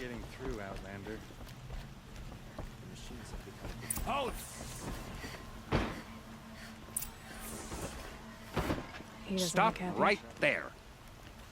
getting through, Outlander. The machines have become... Oh! Stop right there.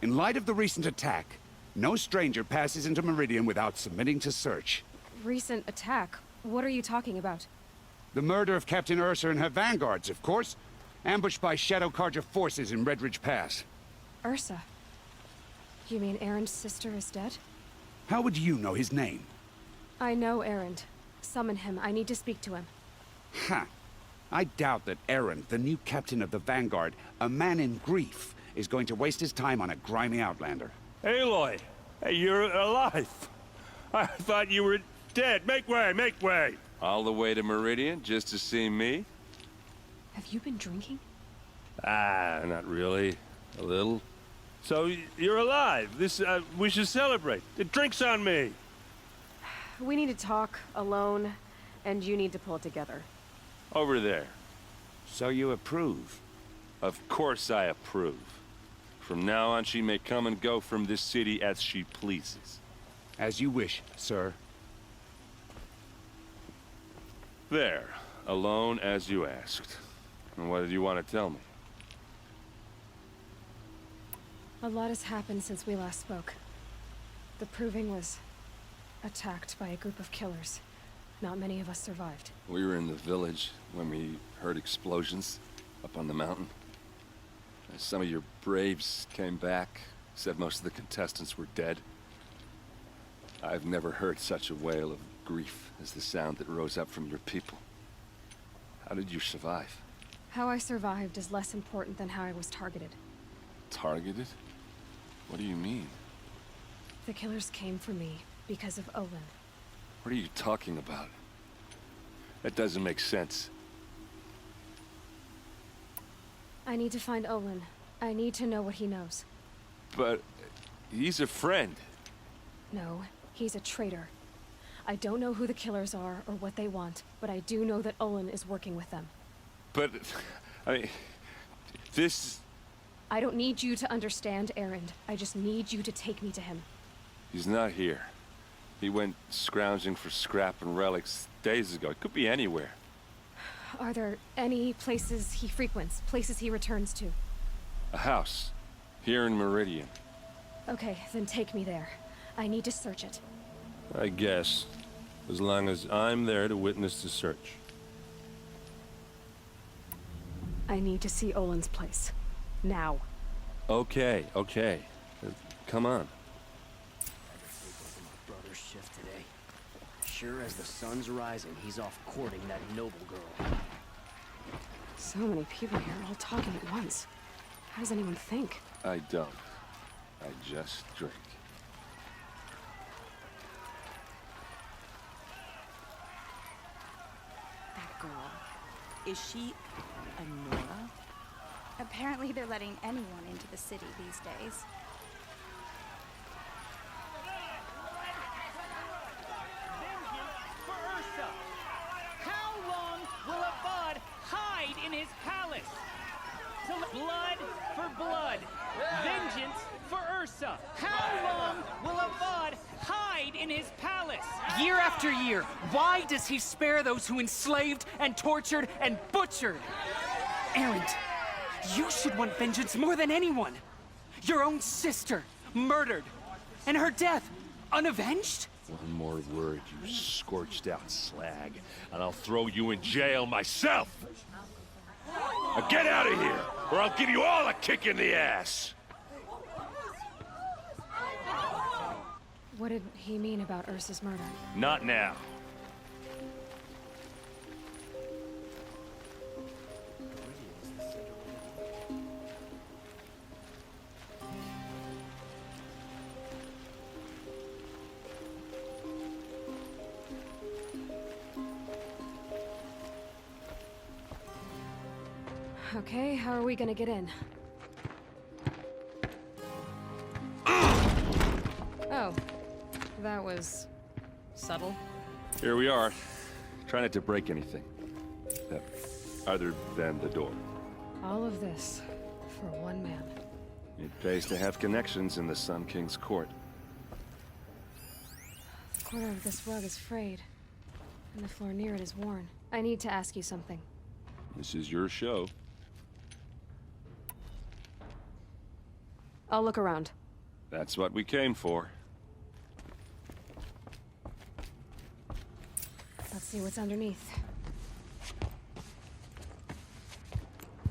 In light of the recent attack, no stranger passes into Meridian without submitting to search. Recent attack? What are you talking about? The murder of Captain Ursa and her vanguards, of course. Ambushed by Shadow Carja forces in Redridge Pass. Ursa? You mean Erend's sister is dead? How would you know his name? I know Erend. Summon him. I need to speak to him. Ha! I doubt that Erend, the new captain of the Vanguard, a man in grief, is going to waste his time on a grimy outlander. Aloy! Hey, you're alive! I thought you were dead. Make way, make way! All the way to Meridian just to see me? Have you been drinking? Ah, not really. A little. So, you're alive. We should celebrate. The drink's on me! We need to talk, alone, and you need to pull it together. Over there. So you approve? Of course I approve. From now on, she may come and go from this city as she pleases. As you wish, sir. There. Alone as you asked. And what did you want to tell me? A lot has happened since we last spoke. The Proving was attacked by a group of killers. Not many of us survived. We were in the village when we heard explosions up on the mountain. Some of your braves came back, said most of the contestants were dead. I've never heard such a wail of grief as the sound that rose up from your people. How did you survive? How I survived is less important than how I was targeted. Targeted? What do you mean? The killers came for me because of Olin. What are you talking about? That doesn't make sense. I need to find Olin. I need to know what he knows. But he's a friend. No, he's a traitor. I don't know who the killers are or what they want, but I do know that Olin is working with them. But, I mean, this... I don't need you to understand, Erend. I just need you to take me to him. He's not here. He went scrounging for scrap and relics days ago. It could be anywhere. Are there any places he frequents? Places he returns to? A house. Here in Meridian. Okay, then take me there. I need to search it. I guess. As long as I'm there to witness the search. I need to see Olin's place. Now. Okay, okay. Come on. Brother's shift today. Sure as the sun's rising, he's off courting that noble girl. So many people here, all talking at once. How does anyone think? I don't. I just drink. That girl. Is she a Nora? Apparently they're letting anyone into the city these days. For Ursa! How long will a bud hide in his palace? Blood for blood. Vengeance for Ursa. How long will a bud hide in his palace? Year after year, why does he spare those who enslaved and tortured and butchered? Erend, you should want vengeance more than anyone. Your own sister, murdered, and her death, unavenged? One more word, you scorched out slag, and I'll throw you in jail myself! Now get out of here, or I'll give you all a kick in the ass! What did he mean about Ursa's murder? Not now. Okay, how are we gonna get in? Oh, that was subtle. Here we are. Try not to break anything. Other than the door. All of this for one man. It pays to have connections in the Sun King's court. corner of this rug is frayed, and the floor near it is worn. I need to ask you something. This is your show. I'll look around. That's what we came for. Let's see what's underneath.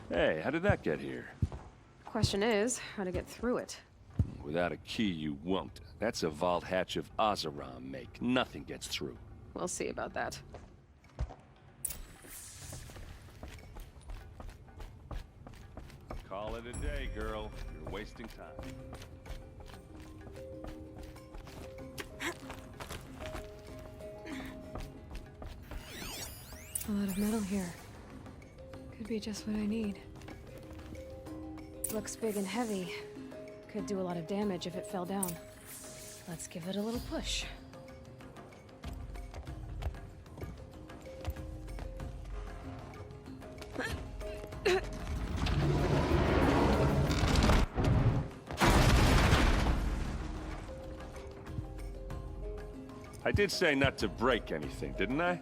Hey, how did that get here? Question is, how to get through it. Without a key, you won't. That's a vault hatch of Oseram make. Nothing gets through. We'll see about that. Call it a day, girl. You're wasting time. A lot of metal here. Could be just what I need. Looks big and heavy. Could do a lot of damage if it fell down. Let's give it a little push. I did say not to break anything, didn't I?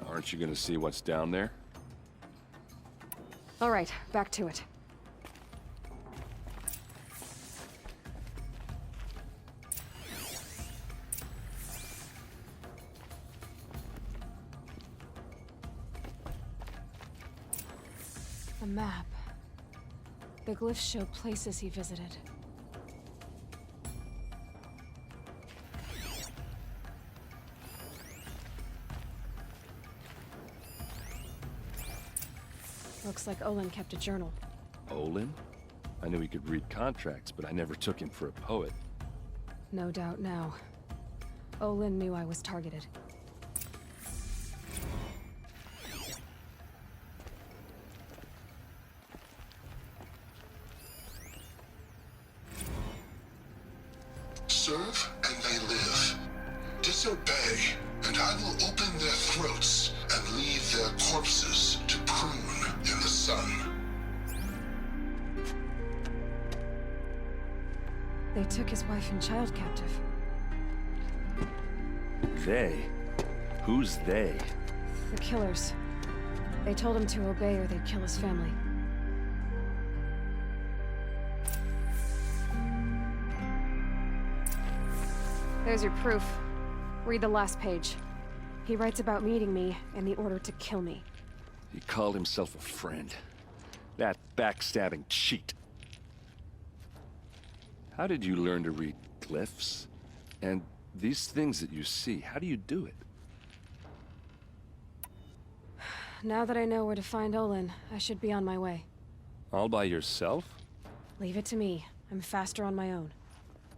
Aren't you gonna see what's down there? All right, back to it. A map. The glyphs show places he visited. Looks like Olin kept a journal. Olin? I knew he could read contracts, but I never took him for a poet. No doubt now. Olin knew I was targeted. Serve and they live. Disobey, and I will open their throats and leave their corpses to prune in the sun. They took his wife and child captive. They? Who's they? The killers. They told him to obey or they'd kill his family. There's your proof. Read the last page. He writes about meeting me and the order to kill me. He called himself a friend. That backstabbing cheat. How did you learn to read glyphs? And these things that you see, how do you do it? Now that I know where to find Olin, I should be on my way. All by yourself? Leave it to me. I'm faster on my own.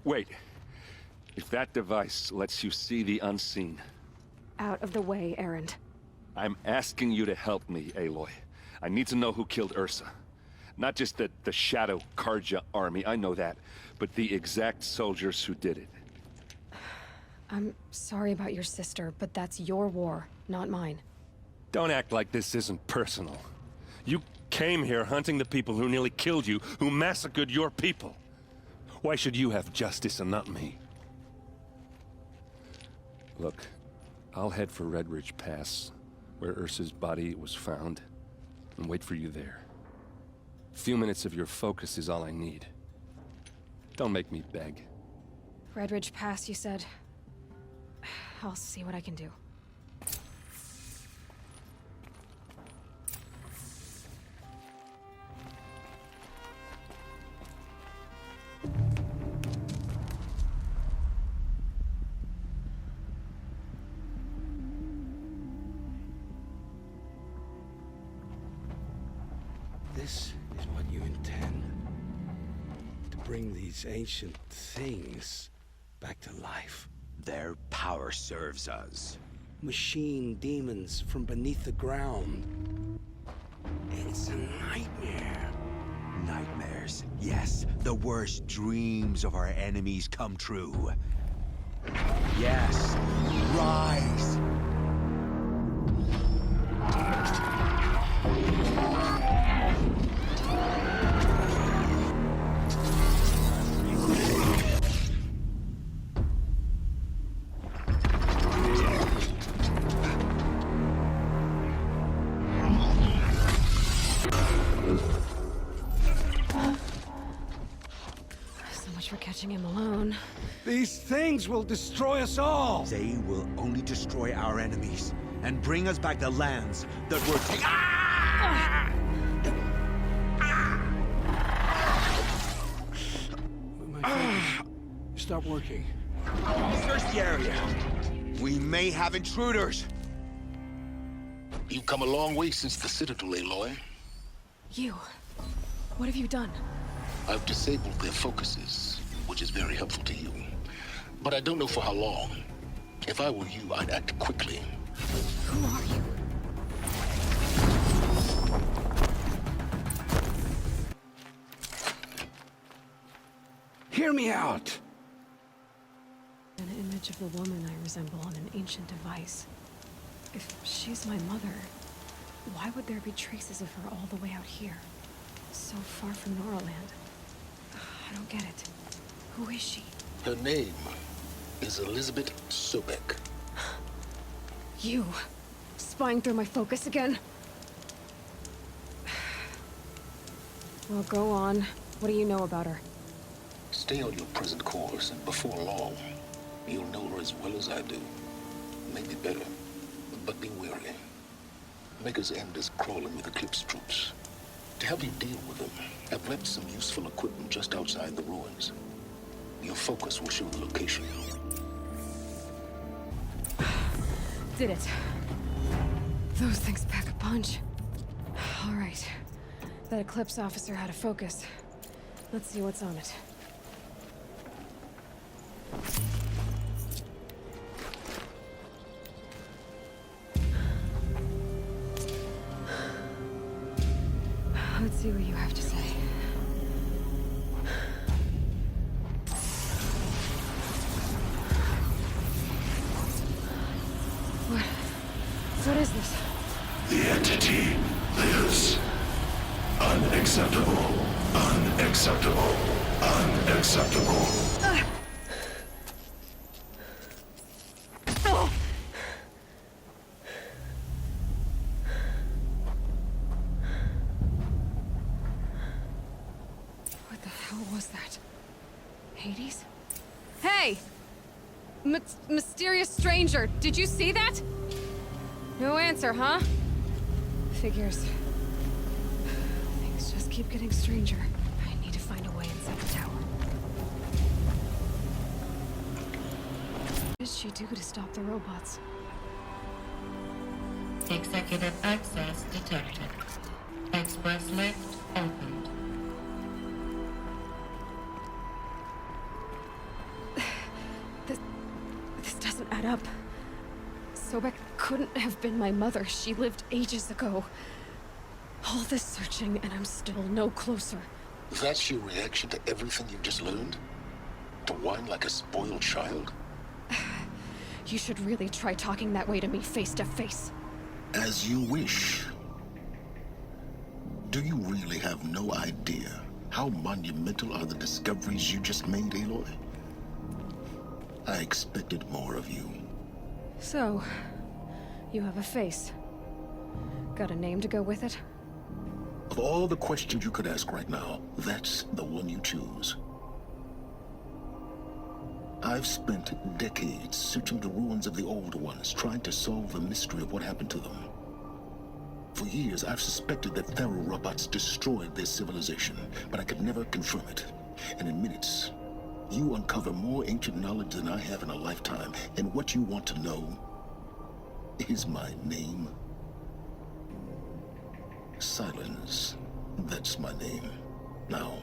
Wait. If that device lets you see the unseen... Out of the way, Erend. I'm asking you to help me, Aloy. I need to know who killed Ursa. Not just the Shadow Karja army, I know that, but the exact soldiers who did it. I'm sorry about your sister, but that's your war, not mine. Don't act like this isn't personal. You came here hunting the people who nearly killed you, who massacred your people. Why should you have justice and not me? Look, I'll head for Red Ridge Pass, where Ursa's body was found, and wait for you there. A few minutes of your focus is all I need. Don't make me beg. Red Ridge Pass, you said? I'll see what I can do. This is what you intend? To bring these ancient things back to life? Their power serves us. Machine demons from beneath the ground. It's a nightmare. Nightmares. Yes, the worst dreams of our enemies come true. Yes, rise! So much for catching him alone. These things will destroy us all! They will only destroy our enemies and bring us back the lands that were taken. My fingers stop working. Search the area. We may have intruders. You've come a long way since the Citadel, Aloy. You. What have you done? I've disabled their focuses, which is very helpful to you. But I don't know for how long. If I were you, I'd act quickly. Who are you? Hear me out! An image of the woman I resemble on an ancient device. If she's my mother, why would there be traces of her all the way out here? So far from Noraland. I don't get it. Who is she? Her name is Elizabeth Sobek. You. Spying through my focus again? Well, go on. What do you know about her? Stay on your present course, and before long, you'll know her as well as I do. Maybe better, but be wary. Maker's End is crawling with Eclipse troops. To help you deal with them, I've left some useful equipment just outside the ruins. Your focus will show the location. Did it. Those things pack a punch. All right. That Eclipse officer had a focus. Let's see what's on it. Let's see what you have to say. What is this? The entity lives. Unacceptable. Unacceptable. Unacceptable. What the hell was that? Hades? Hey! Mysterious stranger, did you see that? No answer, huh? Figures. Things just keep getting stranger. I need to find a way inside the tower. What does she do to stop the robots? Executive access detected. Express lift opened. This doesn't add up. Sobek couldn't have been my mother. She lived ages ago. All this searching, and I'm still no closer. That's your reaction to everything you've just learned? To whine like a spoiled child? You should really try talking that way to me face to face. As you wish. Do you really have no idea how monumental are the discoveries you just made, Aloy? I expected more of you. So, you have a face. Got a name to go with it? Of all the questions you could ask right now, that's the one you choose. I've spent decades searching the ruins of the old ones, trying to solve the mystery of what happened to them. For years, I've suspected that Thero robots destroyed their civilization, but I could never confirm it. And in minutes, you uncover more ancient knowledge than I have in a lifetime, and what you want to know is my name. Silence. That's my name. Now,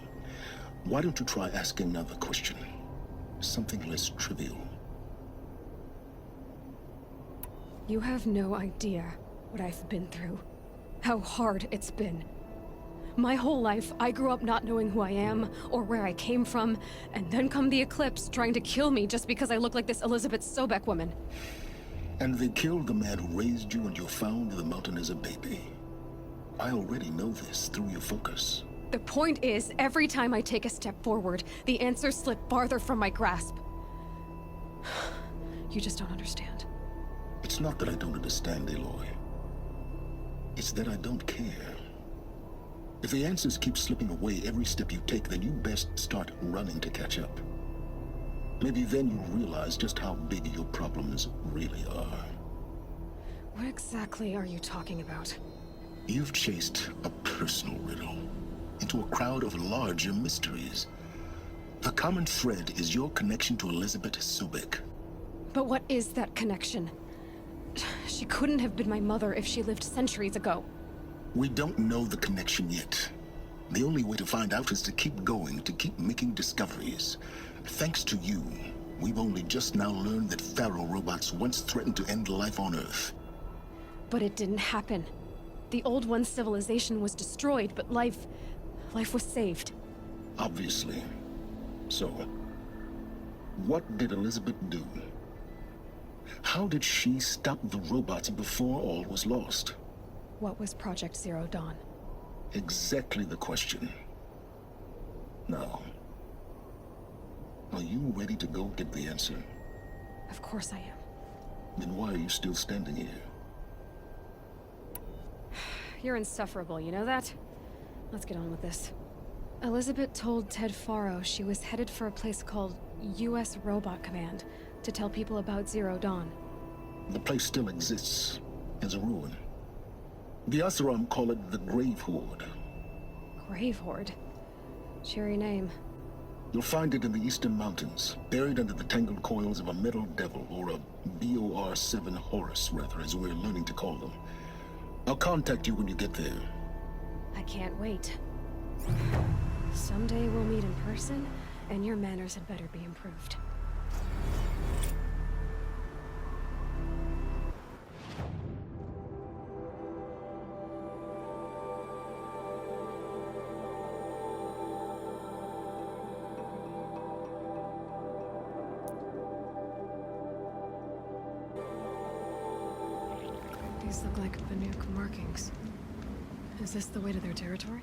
why don't you try asking another question? Something less trivial. You have no idea what I've been through. How hard it's been. My whole life, I grew up not knowing who I am or where I came from, and then come the Eclipse trying to kill me just because I look like this Elizabeth Sobek woman. And they killed the man who raised you and you found in the mountain as a baby. I already know this through your focus. The point is, every time I take a step forward, the answers slip farther from my grasp. You just don't understand. It's not that I don't understand, Aloy. It's that I don't care. If the answers keep slipping away every step you take, then you best start running to catch up. Maybe then you'll realize just how big your problems really are. What exactly are you talking about? You've chased a personal riddle into a crowd of larger mysteries. The common thread is your connection to Elizabeth Sobek. But what is that connection? She couldn't have been my mother if she lived centuries ago. We don't know the connection yet. The only way to find out is to keep going, to keep making discoveries. Thanks to you, we've only just now learned that Pharaoh robots once threatened to end life on Earth. But it didn't happen. The Old One's civilization was destroyed, but life was saved. Obviously. So, what did Elizabeth do? How did she stop the robots before all was lost? What was Project Zero Dawn? Exactly the question. Now, are you ready to go get the answer? Of course I am. Then why are you still standing here? You're insufferable, you know that? Let's get on with this. Elizabeth told Ted Faro she was headed for a place called U.S. Robot Command to tell people about Zero Dawn. The place still exists as a ruin. The Asaram call it the Grave Horde. Grave Horde? Cheery name. You'll find it in the Eastern Mountains, buried under the tangled coils of a metal devil, or a BOR-7 Horus, rather, as we're learning to call them. I'll contact you when you get there. I can't wait. Someday we'll meet in person, and your manners had better be improved. These look like Banuk markings. Is this the way to their territory?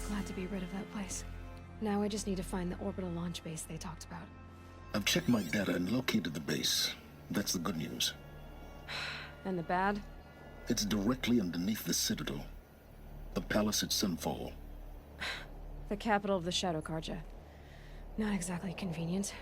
Glad to be rid of that place. Now I just need to find the orbital launch base they talked about. I've checked my data and located the base. That's the good news. And the bad? It's directly underneath the Citadel. The palace at Sunfall. The capital of the Shadow Carja. Not exactly convenient.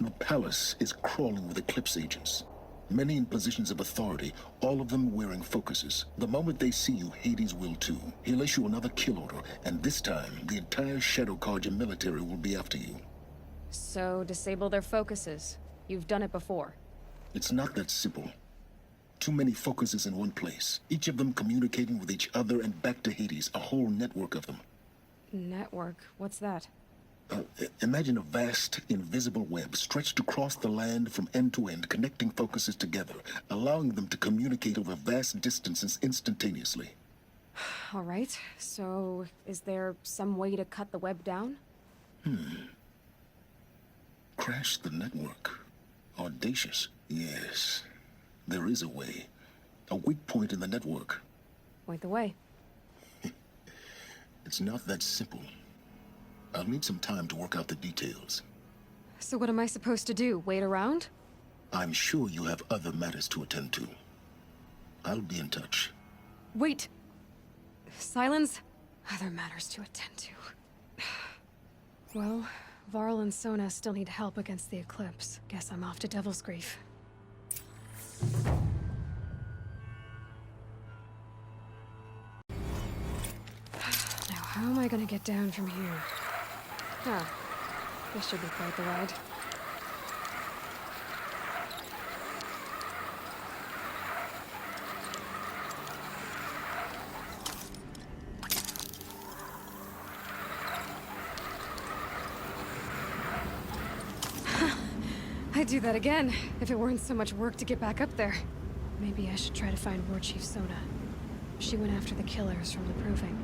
The palace is crawling with Eclipse agents. Many in positions of authority, all of them wearing focuses. The moment they see you, Hades will too. He'll issue another kill order, and this time, the entire Shadow Carja military will be after you. So, disable their focuses. You've done it before. It's not that simple. Too many focuses in one place, each of them communicating with each other and back to Hades, a whole network of them. Network? What's that? Imagine a vast, invisible web stretched across the land from end to end, connecting focuses together, allowing them to communicate over vast distances instantaneously. All right, so is there some way to cut the web down? Crash the network. Audacious. Yes, there is a way. A weak point in the network. Point the way. It's not that simple. I'll need some time to work out the details. So what am I supposed to do? Wait around? I'm sure you have other matters to attend to. I'll be in touch. Wait! Silence? Other matters to attend to. Well, Varl and Sona still need help against the Eclipse. Guess I'm off to Devil's Grief. Now, how am I gonna get down from here? Ah, this should be quite the ride. I'd do that again, if it weren't so much work to get back up there. Maybe I should try to find War Chief Sona. She went after the killers from the Proving.